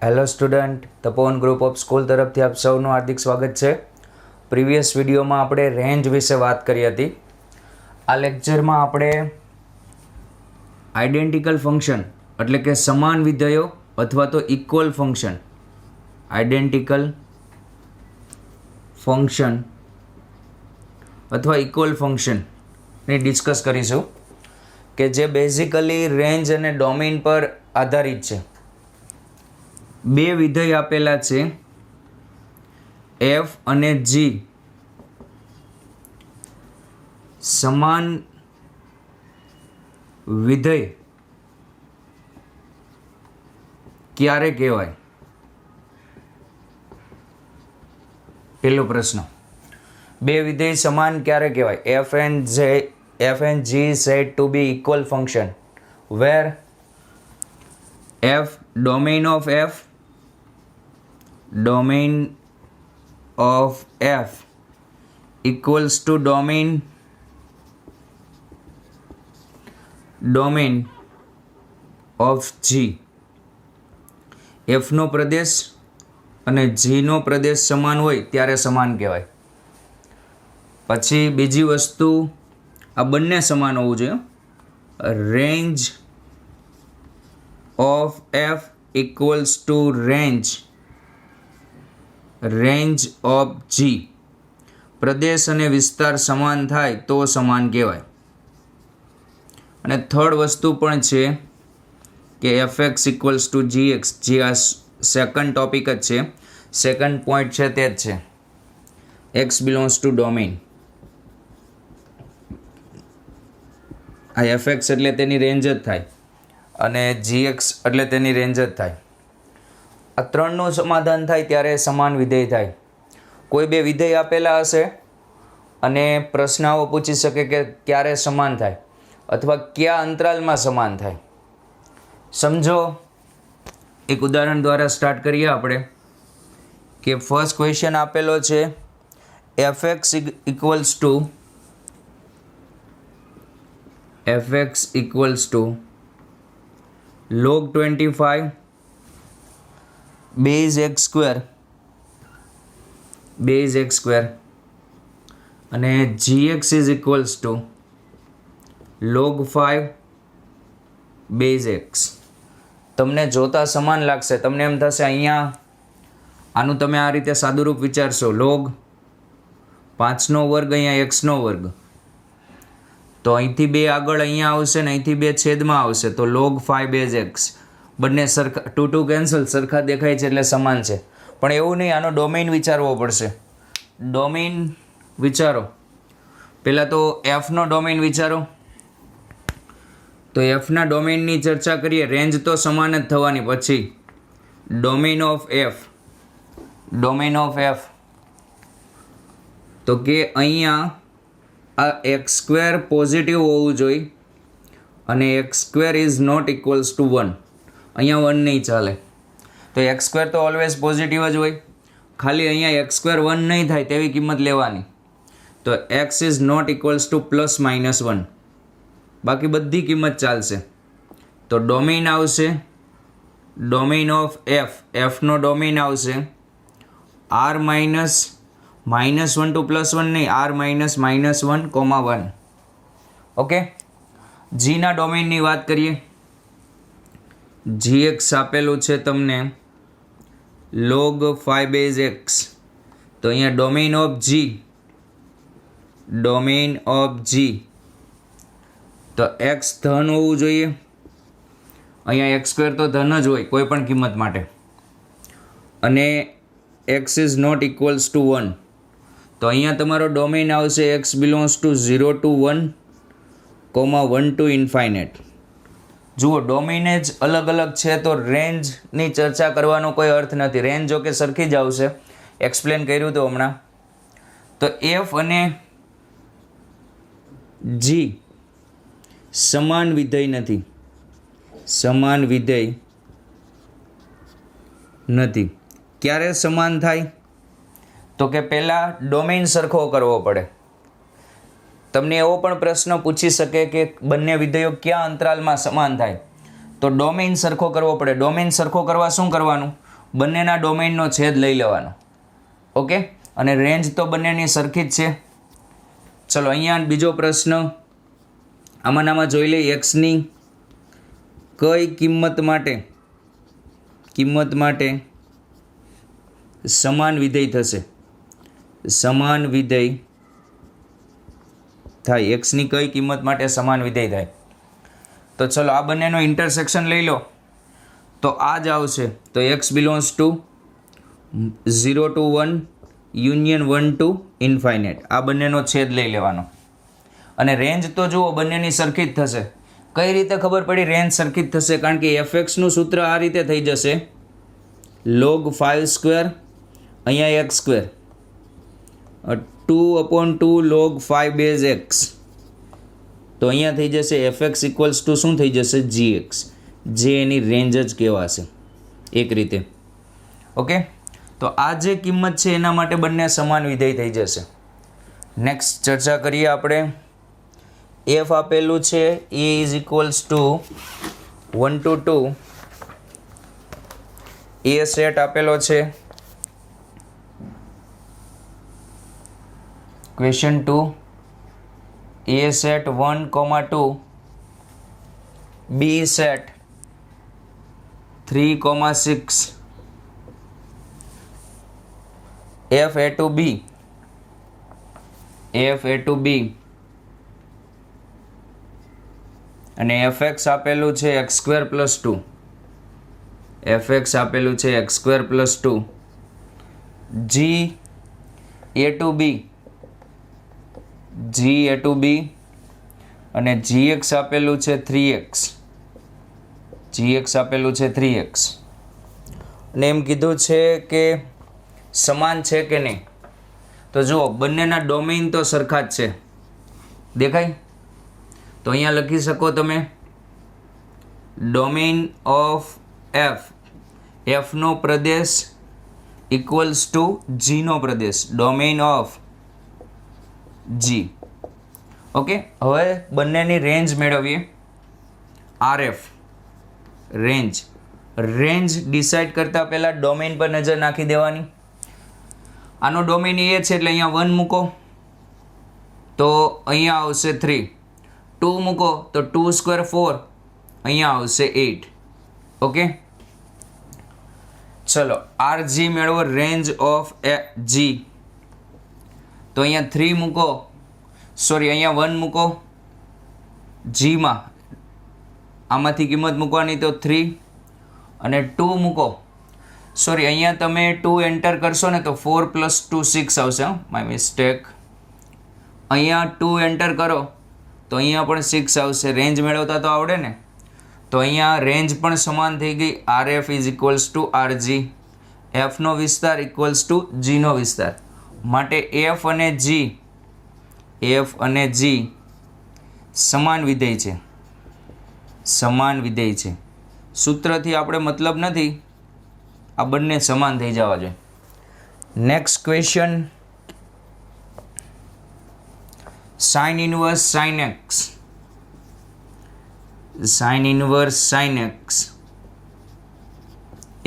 Hello student, Tapovan group of school તરફથી આપ સૌનું હાર્દિક સ્વાગત છે. પ્રીવિયસ વિડીયોમાં આપણે રેન્જ વિશે વાત કરી હતી. આ લેક્ચરમાં આપણે આઇડેન્ટિકલ ફંક્શન એટલે કે સમાન વિધેયો અથવા તો ઇક્વલ ફંક્શન, આઇડેન્ટિકલ ફંક્શન અથવા ઇક્વલ ફંક્શનની ડિસ્કસ કરીશું કે જે બેઝિકલી રેન્જ અને ડોમેઇન પર આધારિત છે. બે વિધેય આપેલા છે એફ અને જી. સમાન વિધેય ક્યારે કહેવાય? પહેલો પ્રશ્ન, બે વિધેય સમાન ક્યારે કહેવાય? F and G said to be equal function where f domain of f equals to domain of g. f નો પ્રદેશ અને g નો પ્રદેશ સમાન હોય ત્યારે સમાન કહેવાય. પછી બીજી વસ્તુ, આ બંને સમાન હોવું જોઈએ. Range of f equals to range of g. પ્રદેશ અને વિસ્તાર સમાન થાય તો સમાન કહેવાય. અને થર્ડ વસ્તુ પણ છે કે fx equals to gx, જે આ સેકન્ડ ટોપિક જ છે, સેકન્ડ પોઈન્ટ છે તે જ છે. x belongs to domain. આ fx એટલે તેની રેન્જ જ થાય અને gx એટલે તેની રેન્જ જ થાય. આ ત્રણનું સમાધાન થાય ત્યારે સમાન વિધેય થાય. કોઈ બે વિધેય આપેલા હશે અને પ્રશ્ન આવો પૂછી શકે કે ક્યારે સમાન થાય અથવા કયા અંતરાલમાં સમાન થાય. સમજો, એક ઉદાહરણ દ્વારા સ્ટાર્ટ કરીએ આપણે કે ફર્સ્ટ ક્વેશ્ચન આપેલો છે fx equals to log 25 base x square અને gx is equals to log 5 base x. તમને જોતા સમાન લાગશે, તમને એમ થશે અહીંયા આનું તમે આ રીતે સાદુરૂપ વિચારશો, log 5નો વર્ગ અહીંયા x નો વર્ગ, તો અહીંથી બે આગળ અહીંયા આવશે ને અહીંથી બે છેદમાં આવશે તો log 5 base x. બંને સરખા, 2 કેન્સલ, સરખા દેખાય છે એટલે સમાન છે. પણ એવું નહીં, આનો ડોમેઇન વિચારવો પડશે. ડોમેઇન વિચારો, પહેલાં તો એફનો ડોમેઇન વિચારો. તો એફના ડોમેઇનની ચર્ચા કરીએ. રેન્જ તો સમાન જ થવાની. પછી ડોમેઇન ઓફ એફ તો કે અહીંયા આ એક્સ સ્ક્વેર પોઝિટિવ હોવું જોઈએ અને X square is not equals to 1. અહીંયા 1 નહીં ચાલે. તો એક્સ સ્ક્વેર તો ઓલવેઝ પોઝિટિવ જ હોય. ખાલી અહીંયા એક્સ સ્ક્વેર 1 નહીં થાય તેવી કિંમત લેવાની. તો X is not equals to plus minus 1. બાકી બધી કિંમત ચાલશે. તો ડોમેઇન આવશે, ડોમેઇન ઓફ એફ, એફનો ડોમેઇન આવશે r માઇનસ -1 ટુ +1 નહીં, r માઇનસ -1, 1. ઓકે. જીના ડોમેઇનની વાત કરીએ. gx આપેલું છે તમને log 5 base x. તો અહીંયા ડોમેઇન ઓફ g તો x ધન હોવું જોઈએ. અહીંયા x સ્ક્વેર તો ધન જ હોય કોઈ પણ કિંમત માટે. અને x is not equals to 1. તો અહીંયા તમારો ડોમેઇન આવશે x belongs to 0 to 1, 1 to infinite. જુઓ, ડોમેઇન જ અલગ અલગ છે તો રેન્જની ચર્ચા કરવાનો કોઈ અર્થ નથી. રેન્જ જો કે સરખી જ આવશે, એક્સપ્લેન કર્યું હતું હમણાં. તો એફ અને જી સમાન વિધેય નથી. ક્યારે સમાન થાય? તો કે પહેલાં ડોમેઇન સરખો કરવો પડે. તમને એવો પણ પ્રશ્ન પૂછી શકે કે બંને વિધેયો કયા અંતરાલમાં સમાન થાય, તો ડોમેઇન સરખો કરવો પડે. ડોમેઇન સરખો કરવા શું કરવાનું? બંનેના ડોમેઇનનો છેદ લઈ લેવાનો. ઓકે, અને રેન્જ તો બંનેની સરખી જ છે. ચલો અહીંયા બીજો પ્રશ્ન, આમાં જોઈ લઈએ. એક્સની કઈ કિંમત માટે સમાન વિધેય થશે? સમાન વિધેય થાય. એક્સની કઈ કિંમત માટે સમાન વિધેય થાય? તો ચલો આ બંનેનો ઇન્ટરસેક્શન લઈ લો તો આ જ આવશે. તો x belongs to 0 to 1 union 1 to infinite. આ બંનેનો છેદ લઈ લેવાનો. અને રેન્જ તો જુઓ બંનેની સરખી જ થશે. કઈ રીતે ખબર પડી રેન્જ સરખી જ થશે? કારણ કે એફએક્સનું સૂત્ર આ રીતે થઈ જશે, log 5 સ્ક્વેર અહીંયા x square 2/2 log 5 base x. તો અહીંયા થઈ જશે એફએક્સ ઇક્વલ્સ ટુ શું થઈ જશે? જીએક્સ, જે એની રેન્જ જ કહેવાશે એક રીતે. ઓકે, તો આ જે કિંમત છે એના માટે બંને સમાન વિધેય થઈ જશે. નેક્સ્ટ ચર્ચા કરીએ આપણે. એફ આપેલું છે A is equals to 1 to 2. A set આપેલો છે. Question 2, A set 1, 2, B set 3, 6, F A to B, અને fx આપેલું છે x² + 2, G A to B, અને gx આપેલું છે 3x, અને એમ કીધું છે કે સમાન છે કે નહીં? તો જુઓ બંનેના ડોમેઇન તો સરખા જ છે. દેખાય? તો અહીંયા લખી શકો તમે domain of એફનો Pradesh equals to જીનો Pradesh, domain of g. Okay, હવે બંનેની રેન્જ મેળવીએ. આરએફ રેન્જ ડિસાઇડ કરતાં પહેલાં ડોમેઇન પર નજર નાખી દેવાની. આનો ડોમેઇન એ છે એટલે અહીંયા 1 મૂકો તો અહીંયા આવશે 3, 2 મૂકો તો 2 સ્ક્વેર 4, અહીંયા આવશે 8. ઓકે, ચલો આર જી મેળવો, રેન્જ ઓફ જી. તો અહીંયા 3 મૂકો, અહીંયા 1 મૂકો જીમાં, આમાંથી કિંમત મૂકવાની તો 3, અને 2 મૂકો. અહીંયા તમે 2 એન્ટર કરશો ને તો 4 + 2 6 આવશે. My mistake. અહીંયા 2 એન્ટર કરો તો અહીંયા પણ 6 આવશે. રેન્જ મેળવતા તો આવડે ને? તો અહીંયા રેન્જ પણ સમાન થઈ ગઈ. RF is equals two RG, એફનો વિસ્તાર ઇક્વલ્સ ટુ જીનો વિસ્તાર. માટે એફ અને જી સમાન વિધેય છે. સૂત્રથી આપણે મતલબ નથી, આ બંને સમાન થઈ જવા જોઈએ. Next question, sin inverse sin x.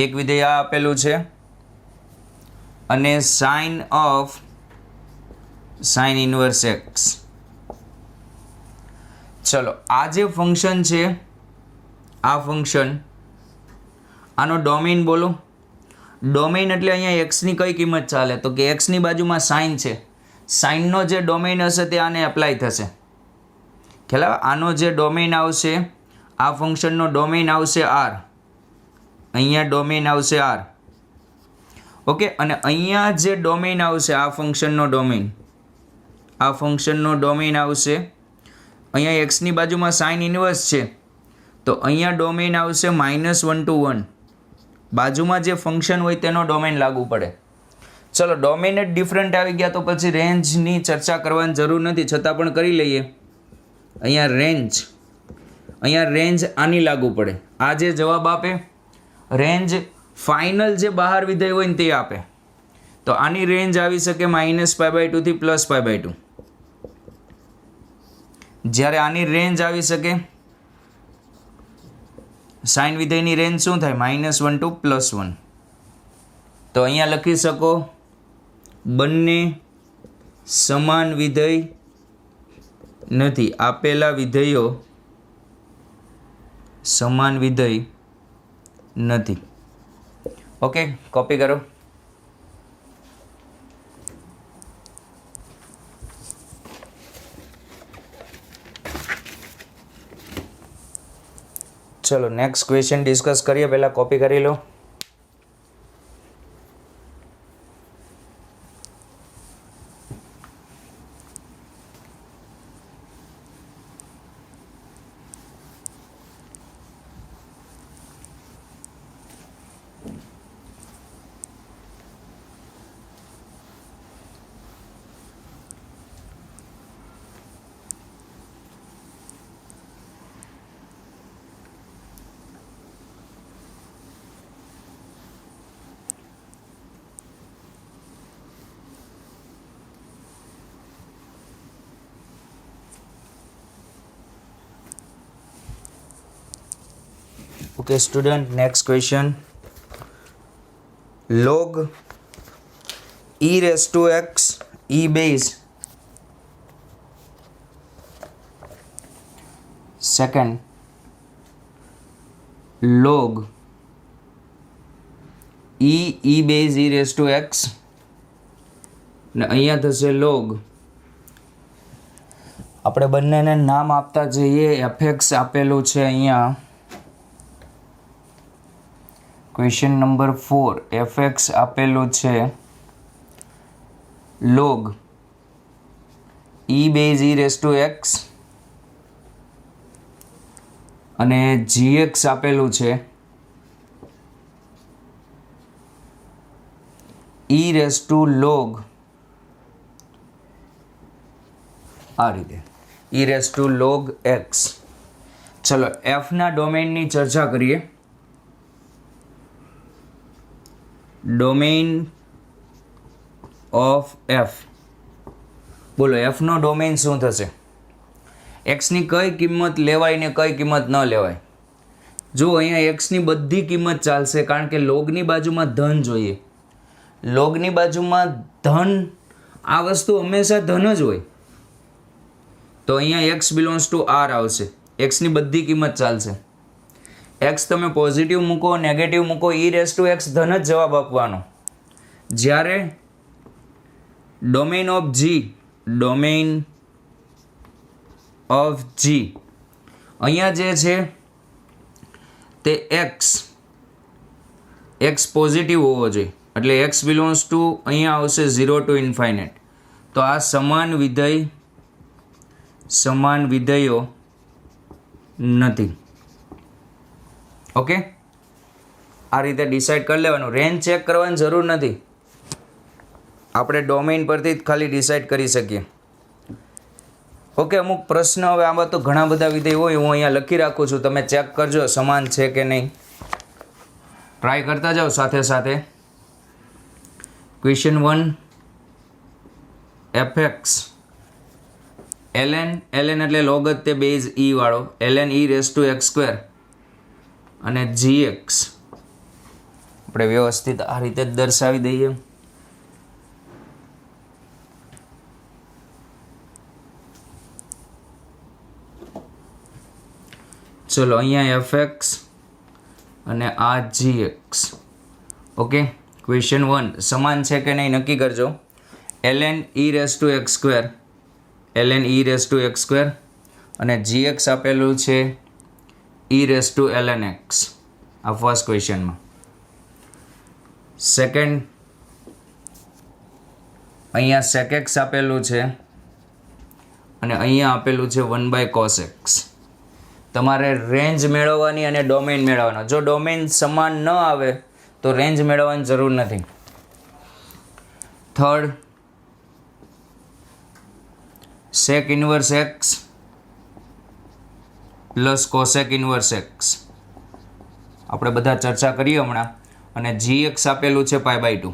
એક વિધેય આ આપેલું છે, અને sin of sin inverse x. ચલો આ જે ફંક્શન છે, આ ફંક્શન, આનો ડોમેઇન બોલો. ડોમેઇન એટલે અહીંયા એક્સની કઈ કિંમત ચાલે? તો કે એક્સની બાજુમાં સાઇન છે, સાઇનનો જે ડોમેઇન હશે તે આને એપ્લાય થશે. ખ્યાલ આવે? આનો જે ડોમેઇન આવશે, આ ફંક્શનનો ડોમેઇન આવશે આર, અહીંયા ડોમેઇન આવશે આર. ઓકે, અને અહીંયા જે ડોમેઇન આવશે, આ ફંક્શનનો ડોમેઇન આવશે, અહીંયા એક્સની બાજુમાં સાઇન ઇન્વર્સ છે તો અહીંયા ડોમેઇન આવશે -1 to 1. બાજુમાં જે ફંક્શન હોય તેનો ડોમેઇન લાગુ પડે. ચલો ડોમેઇન જ ડિફરન્ટ આવી ગયા તો પછી રેન્જની ચર્ચા કરવાની જરૂર નથી, છતાં પણ કરી લઈએ. અહીંયા રેન્જ આની લાગુ પડે. આ જે જવાબ આપે રેન્જ ફાઇનલ જે બહાર વિધેય હોય ને તે આપે. તો આની રેન્જ આવી શકે -π/2 થી +π/2. જ્યારે આની રેન્જ આવી શકે, સાઇન વિધેયની રેન્જ શું થાય? -1 to +1. તો અહીંયા લખી શકો બંને સમાન વિધેય નથી. આપેલા વિધેયો સમાન વિધેય નથી. ઓકે, કોપી કરો. ચલો નેક્સ્ટ ક્વેશ્ચન ડિસ્કસ કરીએ. પહેલાં કોપી કરી લો. Okay, student, next question. Log e raised to x e base second log e base e raised to x ને અહીંયા થશે log. આપણે બંનેને નામ આપતા જઈએ. fx આપેલું છે અહીંયા ક્વેશ્ચન નંબર 4. fx આપેલું છે log e base e raised to x અને gx આપેલું છે e raised to log આ રીતે e raised to log x. ચલો f ના ડોમેઇનની ચર્ચા કરીએ. Domain of f. બોલો f નો ડોમેઇન શું થશે? x ની કઈ કિંમત લેવાય ને કઈ કિંમત ન લેવાય? જો અહીંયા x ની બધી કિંમત ચાલશે કારણ કે લોગની બાજુમાં ધન જોઈએ. લોગની બાજુમાં ધન, આ વસ્તુ હંમેશા ધન જ હોય. તો અહીંયા x બિલોંગ્સ ટુ r આવશે. x ની બધી કિંમત ચાલશે. x તમે પોઝિટિવ મૂકો, નેગેટિવ મૂકો, e રેઝ ટુ x ધન જ જવાબ આપવાનો. જ્યારે domain of g, domain of g અહીંયા જે છે તે x પોઝિટિવ હોવો જોઈએ. એટલે x બિલોંગ્સ ટુ અહીંયા આવશે 0 ટુ ઇન્ફાઇનાઇટ. તો આ સમાન વિધેયો નથી. ઓકે, આ રીતે ડિસાઇડ કરી લેવાનું. રેન્જ ચેક કરવાની જરૂર નથી. આપણે ડોમેઇન પરથી જ ખાલી ડિસાઇડ કરી શકીએ. ઓકે, અમુક પ્રશ્ન હવે આમાં તો ઘણા બધા વિધેય હોય, હું અહીંયા લખી રાખું છું. તમે ચેક કરજો સમાન છે કે નહીં. ટ્રાય કરતા જાઓ સાથે સાથે. ક્વેશ્ચન 1 fx ln એટલે લોગ જ તે બેઝ e વાળો ln e raise to x square અને gx આપણે વ્યવસ્થિત આ રીતે જ દર્શાવી દઈએ. ચલો અહીંયા fx અને આ gx. ઓકે, ક્વેશ્ચન 1 સમાન છે કે નહીં નક્કી કરજો. ln e raise to x square, ln e raise to x square અને gx આપેલું છે e raise to ln x. આ ફર્સ્ટ ક્વેશ્ચનમાં. સેકન્ડ, અહીંયા sec x આપેલું છે અને અહીંયા આપેલું છે 1/cos x. તમારે રેન્જ મેળવવાની અને ડોમેઇન મેળવવાનો. જો ડોમેઇન સમાન ન આવે તો રેન્જ મેળવવાની જરૂર નથી. Third, sec inverse x plus cosec inverse x આપણે બધા ચર્ચા કરીએ હમણાં. અને gx આપેલું છે π/2.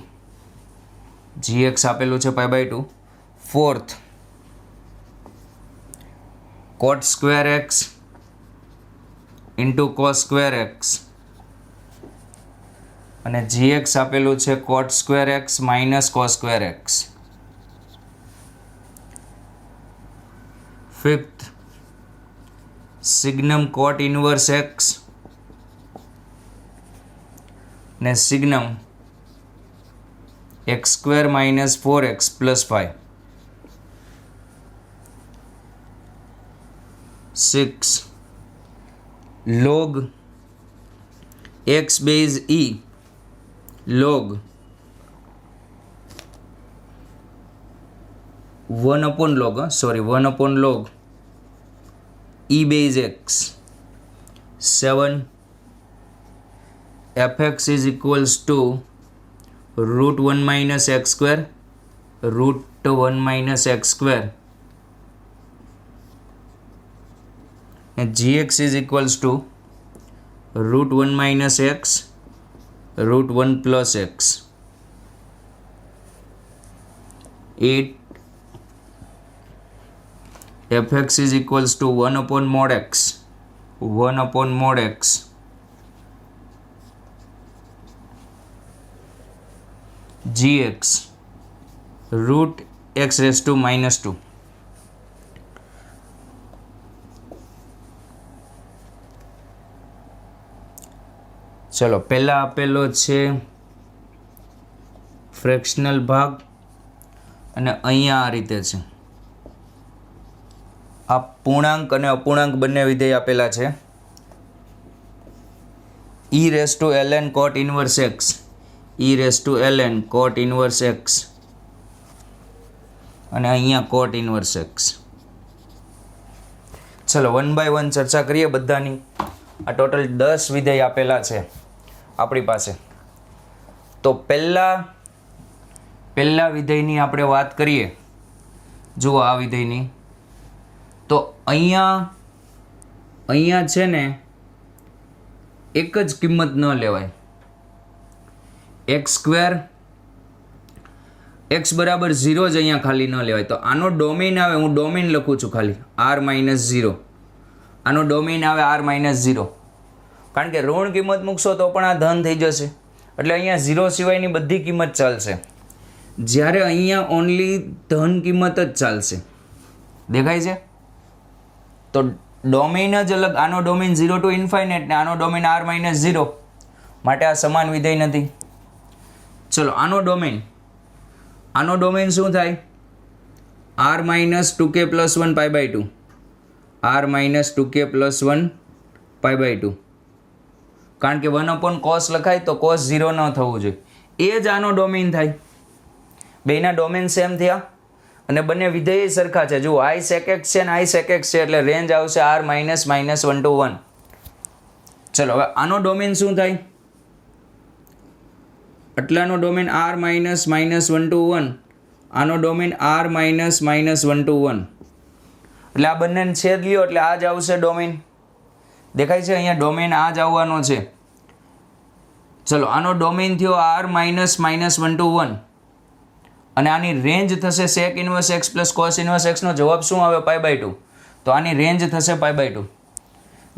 gx આપેલું છે π/2. Fourth, cot square x into cos square x અને gx આપેલું છે cot સ્ક્વેર x માઇનસ cos square x. Fifth signum cot inverse x ને signum x square minus 4x plus 5. 6 log x base e log 1 upon log e base x. 7 fx is equals to root 1 minus x square root 1 minus x square and gx is equals to root 1 minus x root 1 plus x. 8 fx is equals to 1 upon mod x gx root x raised to minus 2. ચલો પહેલા આપેલો છે fractional ભાગ અને અહીંયા આ રીતે છે. આ પૂર્ણાંક અને અપૂર્ણાંક બંને વિધેય આપેલા છે. e raised to ln cot inverse x અને અહીંયા cot inverse x. ચલો 1 by 1 ચર્ચા કરીએ બધાની. આ ટોટલ 10 વિધેય આપેલા છે આપણી પાસે. તો પહેલા વિધેયની આપણે વાત કરીએ. જુઓ આ વિધેયની. તો અહીંયા છે ને એક જ કિંમત ન લેવાય. x સ્ક્વેર x બરાબર 0 જ અહીંયા ખાલી ન લેવાય. તો આનો ડોમેઇન આવે, હું ડોમેઇન લખું છું ખાલી r-0. આનો ડોમેઇન આવે r-0. કારણ કે ઋણ કિંમત મૂકશો તો પણ આ ધન થઈ જશે. એટલે અહીંયા 0 સિવાયની બધી કિંમત ચાલશે. જ્યારે અહીંયા ઓનલી ધન કિંમત જ ચાલશે. દેખાય છે? તો ડોમેઇન જ અલગ. આનો ડોમેઇન 0 to ઇન્ફાઇનાઇટ ને આનો ડોમેઇન r-0. માટે આ સમાન વિધેય નથી. ચલો આનો ડોમેઇન શું થાય? r-2k + 1 π/2. r-2k + 1 π/2. કારણ કે 1 upon cos લખાય તો cos 0 ન થવું જોઈએ. એ જ આનો ડોમેઇન થાય. બેના ડોમેઇન સેમ થયા અને બંને વિધેય સરખા છે. જુઓ i sec x છે અને i sec x છે એટલે રેન્જ આવશે r-1 to 1. ચલો હવે આનો ડોમેઇન શું થાય? આટલાનો ડોમેઇન r-1 to 1. આનો ડોમેઇન r-1 to 1. એટલે આ બંનેને છેદ લ્યો એટલે આ જ આવશે ડોમેઇન. દેખાય છે? અહીંયા ડોમેઇન આ જ આવવાનો છે. ચલો આનો ડોમેઇન થયો r-1 to 1 અને આની રેન્જ થશે sec inverse x plus cos inverse x. નો જવાબ શું આવે? π/2. તો આની રેન્જ થશે π/2.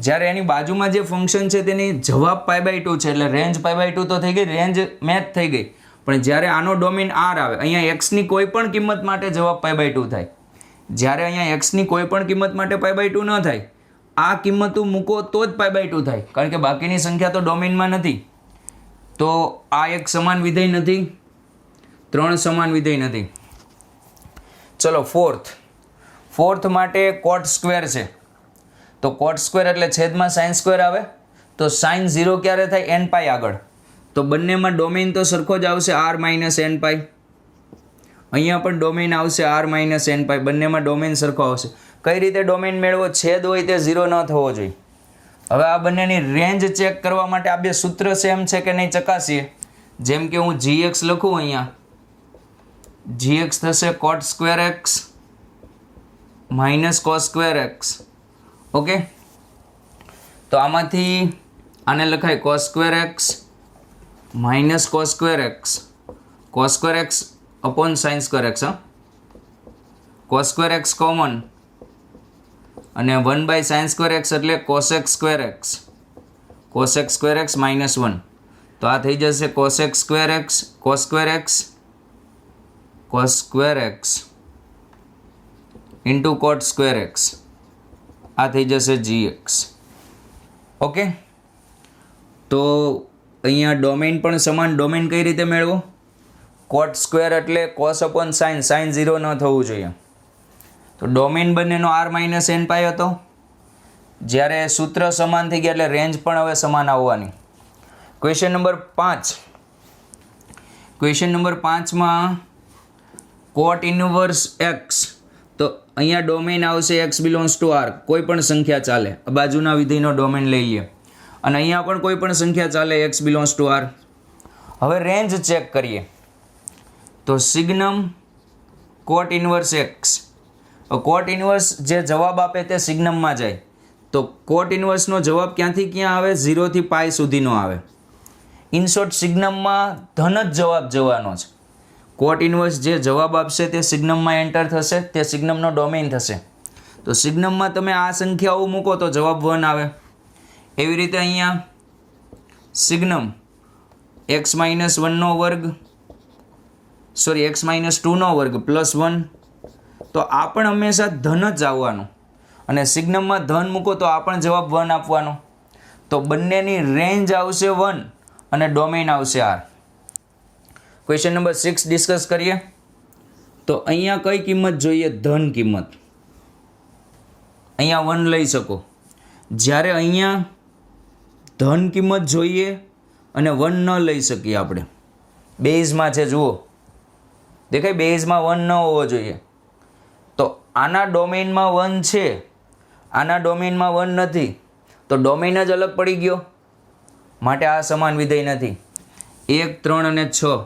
જ્યારે એની બાજુમાં જે ફંક્શન છે તેની જવાબ π/2 છે એટલે રેન્જ π/2 તો થઈ ગઈ, રેન્જ મેચ થઈ ગઈ. પણ જ્યારે આનો ડોમેઇન r આવે, અહીંયા x ની કોઈ પણ કિંમત માટે જવાબ π/2 થાય. જ્યારે અહીંયા x ની કોઈ પણ કિંમત માટે π/2 ન થાય, આ કિંમતો મૂકો તો જ π/2 થાય. કારણ કે બાકીની સંખ્યા તો ડોમેઇનમાં નથી. તો આ એક સમાન વિધેય નથી, 3 સમાન વિધેય નથી. ચલો ફોર્થ માટે કોટ સ્ક્વેર છે. તો કોટ સ્ક્વેર એટલે છેદમાં સાઇન સ્ક્વેર આવે. તો સાઇન 0 ક્યારે થાય? n π આગળ. તો બંનેમાં ડોમેઇન તો સરખો જ આવશે r-n π. અહીંયા પણ ડોમેઇન આવશે r-n π. બંનેમાં ડોમેઇન સરખો આવશે. કઈ રીતે ડોમેઇન મેળવો? છેદ હોય તે 0 ન થવો જોઈએ. હવે આ બંનેની રેન્જ ચેક કરવા માટે આ બે સૂત્ર સેમ છે કે નહીં ચકાસીએ. જેમ કે હું gx લખું, અહીંયા gx થશે cot સ્ક્વેર x માઇનસ cos સ્ક્વેર x. ઓકે, તો આમાંથી આને લખાય cos સ્ક્વેર x માઇનસ cos square x upon sin square x. cos square x common અને 1 બાય sin સ્ક્વેર x એટલે cos x square x minus 1. તો આ થઈ જશે cosec square x, cos square x into cot square x, આ થઈ જશે gx. ઓકે, તો અહીંયા ડોમેન પણ સમાન. ડોમેન કઈ રીતે મેળવો? કોટ સ્ક્વેર એટલે કોસ અપોન સાઇન, સાઇન 0 ન થવું જોઈએ. તો ડોમેન બંનેનો r માઇનસ n પાઈ હતો. જ્યારે સૂત્ર સમાન થઈ ગયા એટલે રેન્જ પણ હવે સમાન આવવાની. Question number 5. ક્વેશ્ચન નંબર 5માં કોટ ઇનવર્સ એક્સ, તો અહીંયા ડોમેન આવશે એક્સ બિલોંગ્સ ટુ આર. કોઈ પણ સંખ્યા ચાલે, બાજુના વિધેયનો ડોમેન લઈ લઈએ. અને અહીંયા પણ કોઈ પણ સંખ્યા ચાલે, એક્સ બિલોંગ્સ ટુ આર. હવે રેન્જ ચેક કરીએ તો સિગ્નમ કોટ ઇનવર્સ એક્સ. કોટ ઇનવર્સ જે જવાબ આપે તે સિગ્નમમાં જાય. તો કોટ ઇનવર્સનો જવાબ ક્યાંથી ક્યાં આવે? 0 થી પાઈ સુધીનો આવે. ઇન શોર્ટ સિગ્નમમાં ધન જ જવાબ જવાનો છે. કોટ ઇનવર્સ જે જવાબ આપશે તે સિગ્નમમાં એન્ટર થશે, તે સિગ્નમનો ડોમેન થશે. તો સિગ્નમમાં તમે આ સંખ્યાઓ મૂકો તો જવાબ 1 આવે. એવી રીતે અહીંયા સિગ્નમ x માઇનસ 1નો વર્ગ, સોરી x માઇનસ 2નો વર્ગ પ્લસ 1, તો આ પણ હંમેશા ધન જ આવવાનું. અને સિગ્નમમાં ધન મૂકો તો આ પણ જવાબ 1 આપવાનો. તો બંનેની રેન્જ આવશે 1 અને ડોમેન આવશે r. ક્વેશ્ચન નંબર 6 ડિસ્કસ કરીએ. તો અહીંયા કઈ કિંમત જોઈએ? ધન કિંમત. અહીંયા 1 લઈ શકો. જ્યારે અહીંયા ધન કિંમત જોઈએ અને 1 ન લઈ શકીએ આપણે. બેઝમાં છે, જુઓ દેખાય, બેઝમાં 1 ન હોવો જોઈએ. તો આના ડોમેનમાં 1 છે, આના ડોમેનમાં 1 નથી, તો ડોમેન જ અલગ પડી ગયો. માટે આ સમાન વિધેય નથી. 1, 3 અને 6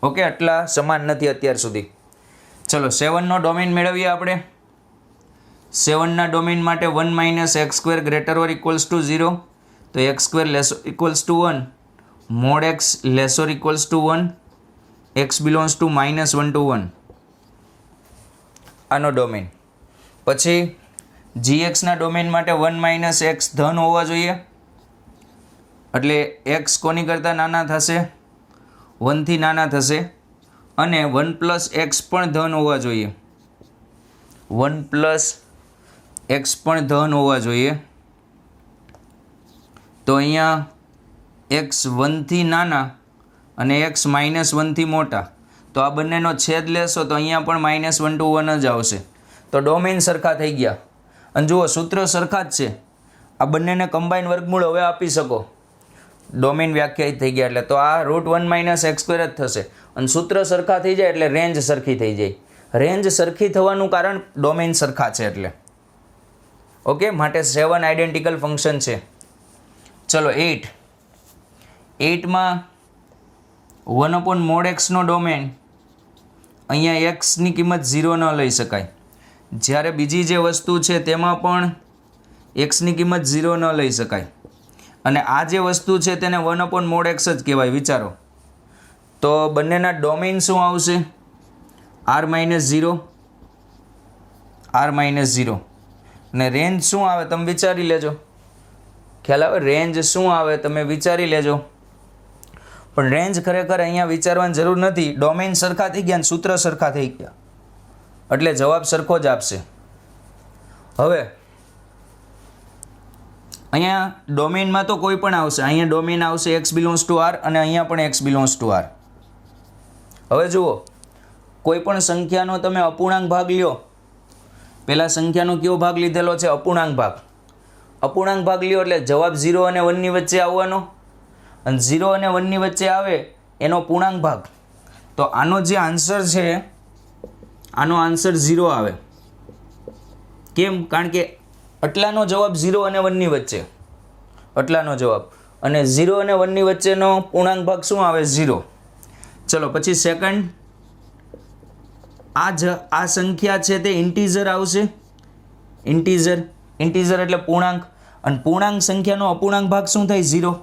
ઓકે, આટલા સમાન નથી અત્યાર સુધી. ચલો 7નો ડોમેન મેળવીએ આપણે. 7ના ડોમેન માટે 1 minus X square greater or equals to 0, તો X square less equals to 1, mod X less or equals to 1, X belongs to minus 1 to 1, આનો ડોમેન. પછી gxના ડોમેન માટે 1 માઇનસ એક્સ ધન હોવા જોઈએ, એટલે એક્સ કોની કરતાં નાના થશે? 1 થી નાના થશે. અને 1 પ્લસ એક્સ પણ ધન હોવા જોઈએ, 1 પ્લસ એક્સ પણ ધન હોવા જોઈએ. તો અહીંયા એક્સ 1 થી નાના અને એક્સ માઇનસ 1 થી મોટા, તો આ બંનેનો છેદ લેશો તો અહીંયા પણ માઇનસ 1 to 1 જ આવશે. તો ડોમેન સરખા થઈ ગયા. અને જુઓ સૂત્ર સરખા જ છે. આ બંનેને કમ્બાઈન વર્ગમૂળ હવે આપી શકો. ડોમેન વ્યાખ્યાયિત થઈ ગયા એટલે તો આ √1 માઇનસ એક્સ સ્ક્વેર જ થશે. અને સૂત્ર સરખા થઈ જાય એટલે રેન્જ સરખી થઈ જાય. રેન્જ સરખી થવાનું કારણ ડોમેન સરખા છે એટલે. ઓકે, માટે 7 આઇડેન્ટિકલ ફંક્શન છે. ચલો 8. 8માં 1 upon mod xનો ડોમેન, અહીંયા એક્સની કિંમત 0 ન લઈ શકાય. જ્યારે બીજી જે વસ્તુ છે તેમાં પણ એક્સની કિંમત 0 ન લઈ શકાય. અને આ જે વસ્તુ છે તેને 1 upon mod x જ કહેવાય. વિચારો તો બંનેના ડોમેન શું આવશે? r minus 0, r minus 0. અને રેન્જ શું આવે તમે વિચારી લેજો. ખ્યાલ આવે? રેન્જ શું આવે તમે વિચારી લેજો. પણ રેન્જ ખરેખર અહીંયા વિચારવાની જરૂર નથી. ડોમેન સરખા થઈ ગયા અને સૂત્ર સરખા થઈ ગયા એટલે જવાબ સરખો જ આપશે. હવે અહીંયા ડોમેનમાં તો કોઈ પણ આવશે. અહીંયા ડોમેન આવશે એક્સ બિલોંગ્સ ટુ આર અને અહીંયા પણ એક્સ બિલોંગ્સ ટુ આર. હવે જુઓ, કોઈ પણ સંખ્યાનો તમે અપૂર્ણાંક ભાગ લ્યો. પહેલાં સંખ્યાનો કયો ભાગ લીધેલો છે? અપૂર્ણાંક ભાગ. અપૂર્ણાંક ભાગ લ્યો એટલે જવાબ 0 અને 1ની વચ્ચે આવવાનો. અને 0 અને 1ની વચ્ચે આવે એનો પૂર્ણાંક ભાગ. તો આનો જે આન્સર છે, આનો આન્સર 0 આવે. કેમ? કારણ કે આટલાનો જવાબ 0 અને 1ની વચ્ચે, આટલાનો જવાબ. અને 0 અને 1ની વચ્ચેનો પૂર્ણાંક ભાગ શું આવે? 0. ચલો પછી સેકન્ડ, આ સંખ્યા છે તે ઇન્ટીજર આવશે. ઇન્ટીજર એટલે પૂર્ણાંક. અને પૂર્ણાંક સંખ્યાનો અપૂર્ણાંક ભાગ શું થાય? 0.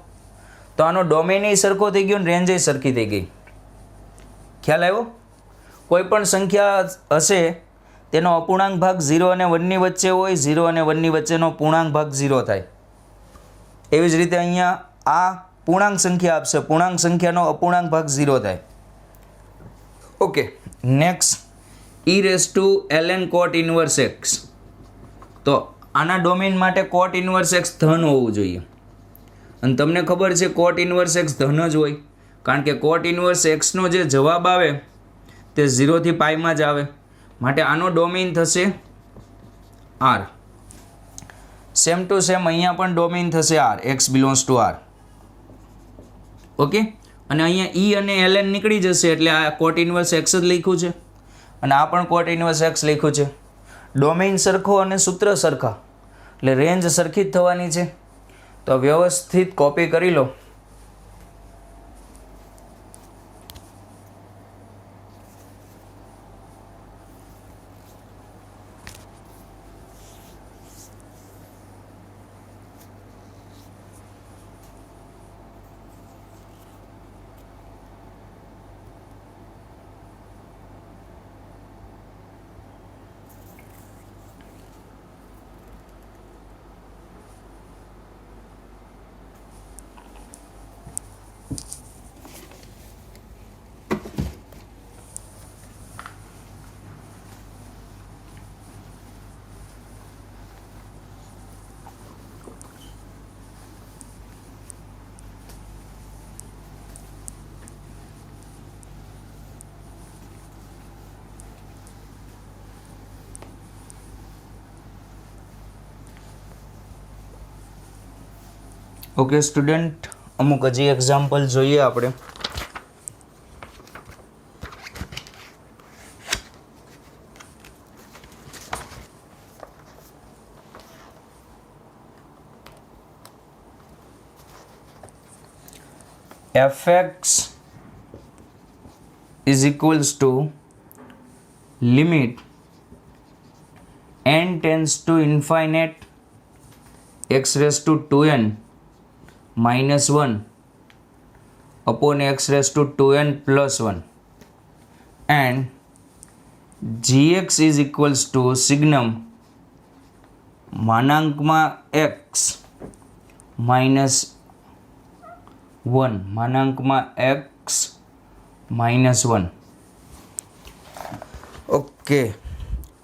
તો આનો ડોમેન સરખો થઈ ગયો અને રેન્જ સરખી થઈ ગઈ. ખ્યાલ આવ્યો? કોઈ પણ સંખ્યા હશે તેનો અપૂર્ણાંક ભાગ 0 અને 1ની વચ્ચે હોય, 0 અને 1ની વચ્ચેનો પૂર્ણાંક ભાગ 0 થાય. એવી જ રીતે અહીંયા આ પૂર્ણાંક સંખ્યા આપશે, પૂર્ણાંક સંખ્યાનો અપૂર્ણાંક ભાગ 0 થાય. Okay, next e raise to ln cot inverse x. તો આના ડોમેન માટે cot ઇનવર્સ x ધન હોવું જોઈએ, અને તમને ખબર છે cot ઇનવર્સ x ધન જ હોય, કારણ કે cot ઇનવર્સ xનો જે જવાબ આવે તે 0 થી પાઈમાં જ આવે, માટે આનો ડોમેન થશે r. સેમ ટુ સેમ અહીંયા પણ ડોમેન થશે r, x belongs two r. Okay, અને અહીંયા e અને ln નીકળી જશે એટલે આ cot ઇનવર્સ x જ લખ્યું છે, અને આ પણ cot ઇનવર્સ x લખ્યું છે. ડોમેન સરખો અને સૂત્ર સરખા એટલે રેન્જ સરખી જ થવાની છે. તો વ્યવસ્થિત કોપી કરી લો. ઓકે સ્ટુડન્ટ, અમુક હજી એક્ઝામ્પલ જોઈએ આપણે. fx is equals to limit n tends to infinite x raised to 2n minus 1 upon x raised to 2n plus 1, and gx is equals to signum માનાંકમાં x minus 1 માનાંકમાં x minus 1. Okay,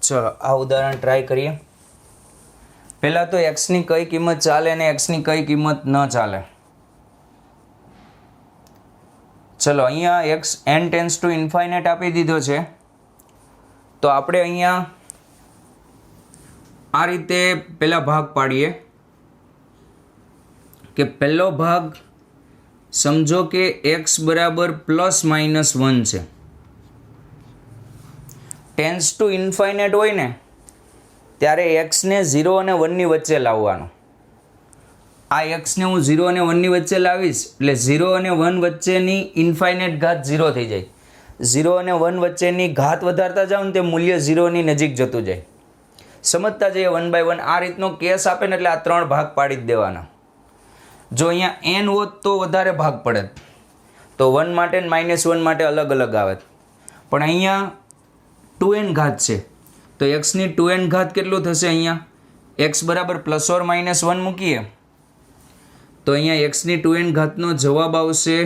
ચલો આ ઉદાહરણ try કરીએ. પહેલાં તો એક્સની કઈ કિંમત ચાલે અને એક્સની કઈ કિંમત ન ચાલે. ચલો અહીંયા x n tense two infinite આપી દીધો છે, તો આપણે અહીંયા આ રીતે પહેલા ભાગ પાડીએ કે પહેલો ભાગ સમજો કે x બરાબર ±1 છે. ટેન્સ ટુ ઇન્ફાઇનાઇટ હોય ને ત્યારે એક્સને 0 અને 1ની વચ્ચે લાવવાનો. આ એક્સને હું 0 અને 1ની વચ્ચે લાવીશ એટલે 0 અને 1 વચ્ચેની ઇન્ફાઇનાઇટ ઘાત 0 થઈ જાય. 0 અને 1 વચ્ચેની ઘાત વધારતા જાઓ ને તે મૂલ્ય 0ની નજીક જતું જાય. સમજતા જઈએ 1 બાય 1. આ રીતનો કેસ આપે ને એટલે આ 3 ભાગ પાડી જ દેવાના. જો અહીંયા n હોત તો વધારે ભાગ પડે, તો 1 માટે ને -1 માટે અલગ અલગ આવે, પણ અહીંયા 2n ઘાત છે તો એક્સની 2n ઘાત કેટલું થશે? અહીંયા એક્સ બરાબર ±1 મૂકીએ તો અહીંયા એક્સની 2n ઘાતનો જવાબ આવશે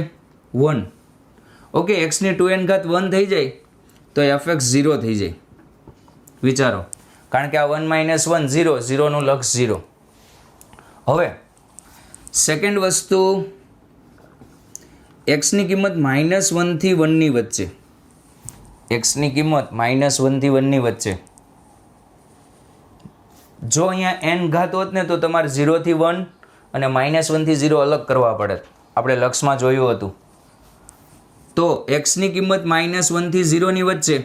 1. ઓકે, એક્સની 2n ઘાત 1 થઈ જાય તો fx 0 થઈ જાય. વિચારો, કારણ કે આ 1 - 1 0, 0નું લક્ષ 0. હવે સેકન્ડ વસ્તુ, એક્સની કિંમત -1 થી 1ની વચ્ચે, એક્સની કિંમત -1 થી 1ની વચ્ચે. જો અહીંયા n ઘાત હોત ને તો તમારે 0 થી 1 અને -1 થી 0 અલગ કરવા પડે, આપણે લક્ષમાં જોયું હતું. તો એક્સની કિંમત -1 થી 0ની વચ્ચે,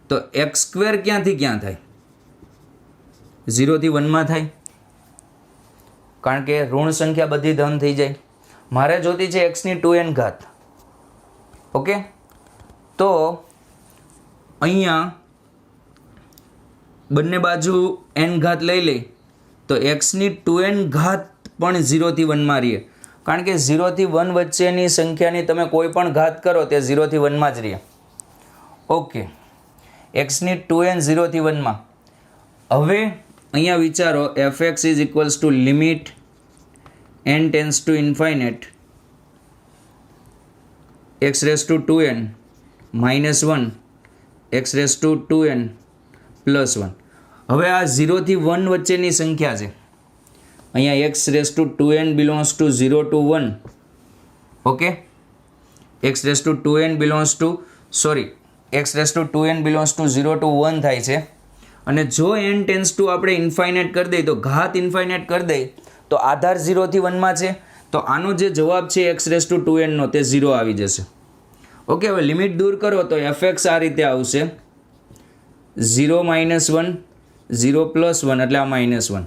તો x² ક્યાંથી ક્યાં થાય? 0 થી 1માં થાય, કારણ કે ઋણ સંખ્યા બધી ધન થઈ જાય. મારે જોતી છે એક્સની 2n ઘાત. ઓકે, તો અહીંયા બંને બાજુ n ઘાત લઈ લઈ તો એક્સની 2n ઘાત પણ 0 થી 1માં રહીએ, કારણ કે 0 થી 1 વચ્ચેની સંખ્યાની તમે કોઈ પણ ઘાત કરો તે 0 થી 1માં જ રહીએ. ઓકે, એક્સની 2n 0 થી 1માં. હવે અહીંયા વિચારો fx is equals two limit n tense two infinite x raise to 2n -1 x raise to 2n +1. હવે આ 0 થી 1 વચ્ચેની સંખ્યા છે. અહીંયા x raise to 2n belongs to 0 to 1. Okay, x raise to 2n belongs to x raise to 2n belongs to 0 to 1 થાય છે. અને જો n ટેન્સ ટુ આપણે ઇન્ફાઇનાઇટ કરી દઈએ, તો ઘાત ઇન્ફાઇનાઇટ કરી દઈએ, તો આધાર 0 થી 1 માં છે, તો આનો જે જવાબ છે એક્સ રેસ ટુ 2n નો તે 0 આવી જશે. ઓકે, હવે લિમિટ દૂર કરો તો fx આ રીતે આવશે 0 -1 0 +1 એટલે આ -1.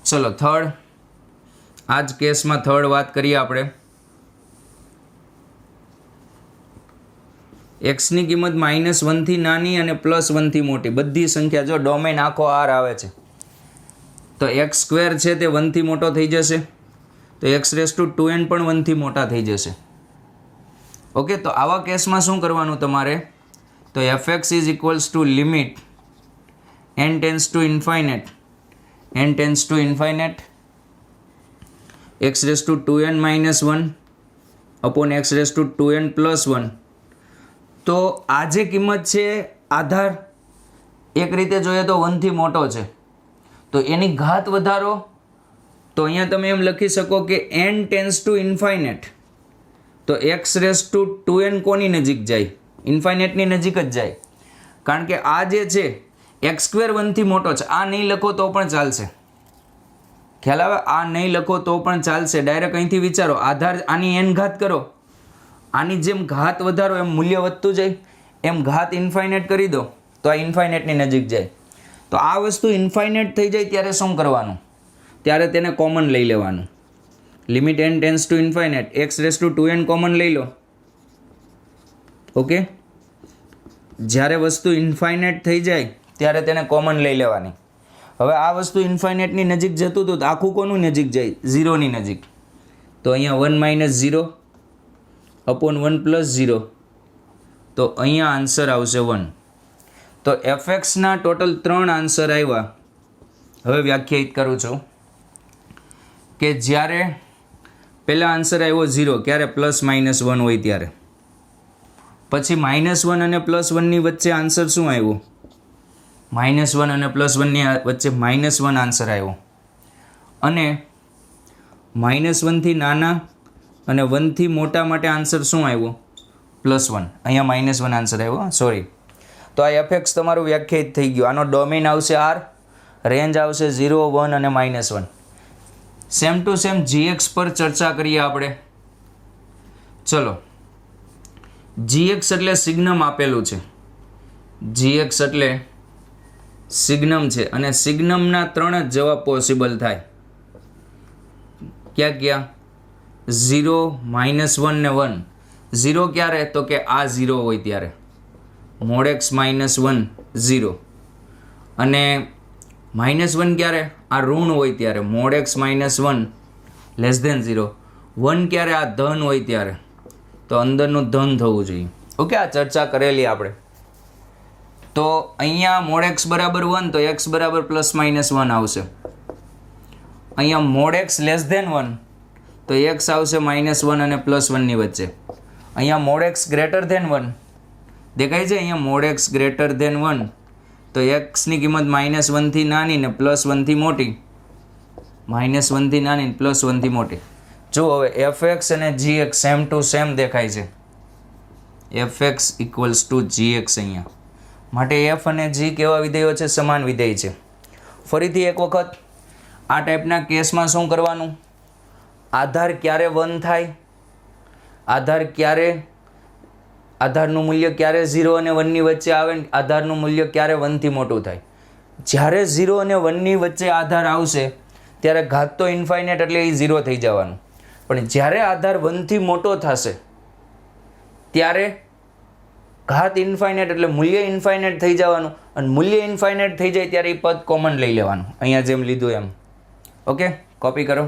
ચલો થર્ડ, આ જ કેસમાં થર્ડ વાત કરીએ આપણે. એક્સની કિંમત -1 થી નાની અને +1 થી મોટી બધી સંખ્યા, જો ડોમેન આખો R આવે છે, તો એક્સ સ્ક્વેર છે તે 1 થી મોટો થઈ જશે, તો એક્સ રેસ ટુ 2n પણ 1 થી મોટા થઈ જશે. ઓકે, તો આવા કેસમાં શું કરવાનું તમારે, તો fx is equals two limit n tense two infinite x raise to 2n -1 upon x raise to 2n +1. તો આ જે કિંમત છે આધાર એક રીતે જોઈએ તો 1 થી મોટો છે, તો એની ઘાત વધારો, તો અહીંયા તમે એમ લખી શકો કે n ટેન્સ ટુ ઇન્ફાઇનાઇટ, તો x રેસ ટુ 2n કોની નજીક જાય, ઇન્ફાઇનાઇટની નજીક જ જાય. કારણ કે આ જે છે એક્સ સ્ક્વેર 1 થી મોટો છે, આ નહીં લખો તો પણ ચાલશે. ખ્યાલ આવે? આ નહીં લખો તો પણ ચાલશે. ડાયરેક્ટ અહીંથી વિચારો, આધાર આની n ઘાત કરો, આની જેમ ઘાત વધારો એમ મૂલ્ય વધતું જાય, એમ ઘાત ઇન્ફાઇનાઇટ કરી દો તો આ ઇન્ફાઇનાઇટની નજીક જાય. તો આ વસ્તુ ઇન્ફાઇનાઇટ થઈ જાય ત્યારે શું કરવાનું, ત્યારે તેને કોમન લઈ લેવાનું. Limit n tense two infinite x raise to 2n common લઈ લો. ઓકે, જ્યારે વસ્તુ ઇન્ફાઇનાઇટ થઈ જાય ત્યારે તેને કોમન લઈ લેવાની. હવે આ વસ્તુ ઇન્ફાઇનાઇટની નજીક જતું હતું તો આખું કોનું નજીક જાય, 0ની નજીક. તો અહીંયા 1 - 0 અપોન 1 + 0, તો અહીંયા આન્સર આવશે 1. તો fxના ટોટલ 3 આન્સર આવ્યા. હવે વ્યાખ્યાયિત કરું છું કે જ્યારે પહેલા આન્સર આવ્યો 0, ક્યારે +-1 હોય ત્યારે. પછી -1 અને +1ની વચ્ચે આન્સર શું આવ્યો, -1 અને +1ની વચ્ચે -1 આન્સર આવ્યો. અને -1 થી નાના અને 1 થી મોટા માટે આન્સર શું આવ્યો, +1. અહીંયા -1 આન્સર આવ્યો, સોરી. તો આ fx તમારું વ્યાખ્યાયિત થઈ ગયું. આનો ડોમેન આવશે R, રેન્જ આવશે 0, 1 અને -1. સેમ ટુ સેમ gx પર ચર્ચા કરીએ આપણે. ચલો, gx એટલે સિગ્નમ આપેલું છે, gx એટલે સિગ્નમ છે, અને સિગ્નમના 3 જ જવાબ પોસિબલ થાય. ક્યાં 0, -1 ને 1. 0 ક્યારે, તો કે આ 0 હોય ત્યારે, mod x -1 0. અને -1 ક્યારે, આ ઋણ હોય ત્યારે, mod x -1 <0. 1 ક્યારે, આ ધન હોય ત્યારે, તો અંદરનું ધન થવું જોઈએ. ઓકે, આ ચર્ચા કરેલી આપણે. તો અહીંયા mod x બરાબર 1, તો x બરાબર +-1 આવશે. અહીંયા mod x < 1, તો x આવશે -1 અને +1 ની વચ્ચે. અહીંયા mod x > 1 દેખાય છે, અહીંયા mod x > 1, તો x ની કિંમત -1 થી નાની ને +1 થી મોટી, -1 થી નાની ને +1 થી મોટી. જો હવે fx અને gx સેમ ટુ સેમ દેખાય છે, fx = gx. અહીંયા માટે f અને g કેવા વિધેયો છે, સમાન વિધેય છે. ફરીથી એક વખત આ ટાઈપના કેસમાં શું કરવાનું, આધાર ક્યારે 1 થાય, આધારનું મૂલ્ય ક્યારે 0 અને 1 ની વચ્ચે આવે, આધારનું મૂલ્ય ક્યારે 1 થી મોટું થાય. જ્યારે 0 અને 1 ની વચ્ચે આધાર આવશે ત્યારે ઘાત તો ઇન્ફાઇનાઇટ એટલે એ 0 થઈ જવાનું. પણ જ્યારે આધાર 1 થી મોટો થશે ત્યારે ઘાત ઇન્ફાઇનાઇટ એટલે મૂલ્ય ઇન્ફાઇનાઇટ થઈ જવાનું. અને મૂલ્ય ઇન્ફાઇનાઇટ થઈ જાય ત્યારે એ પદ કોમન લઈ લેવાનું, અહીંયા જેમ લીધું એમ. ઓકે, કોપી કરો.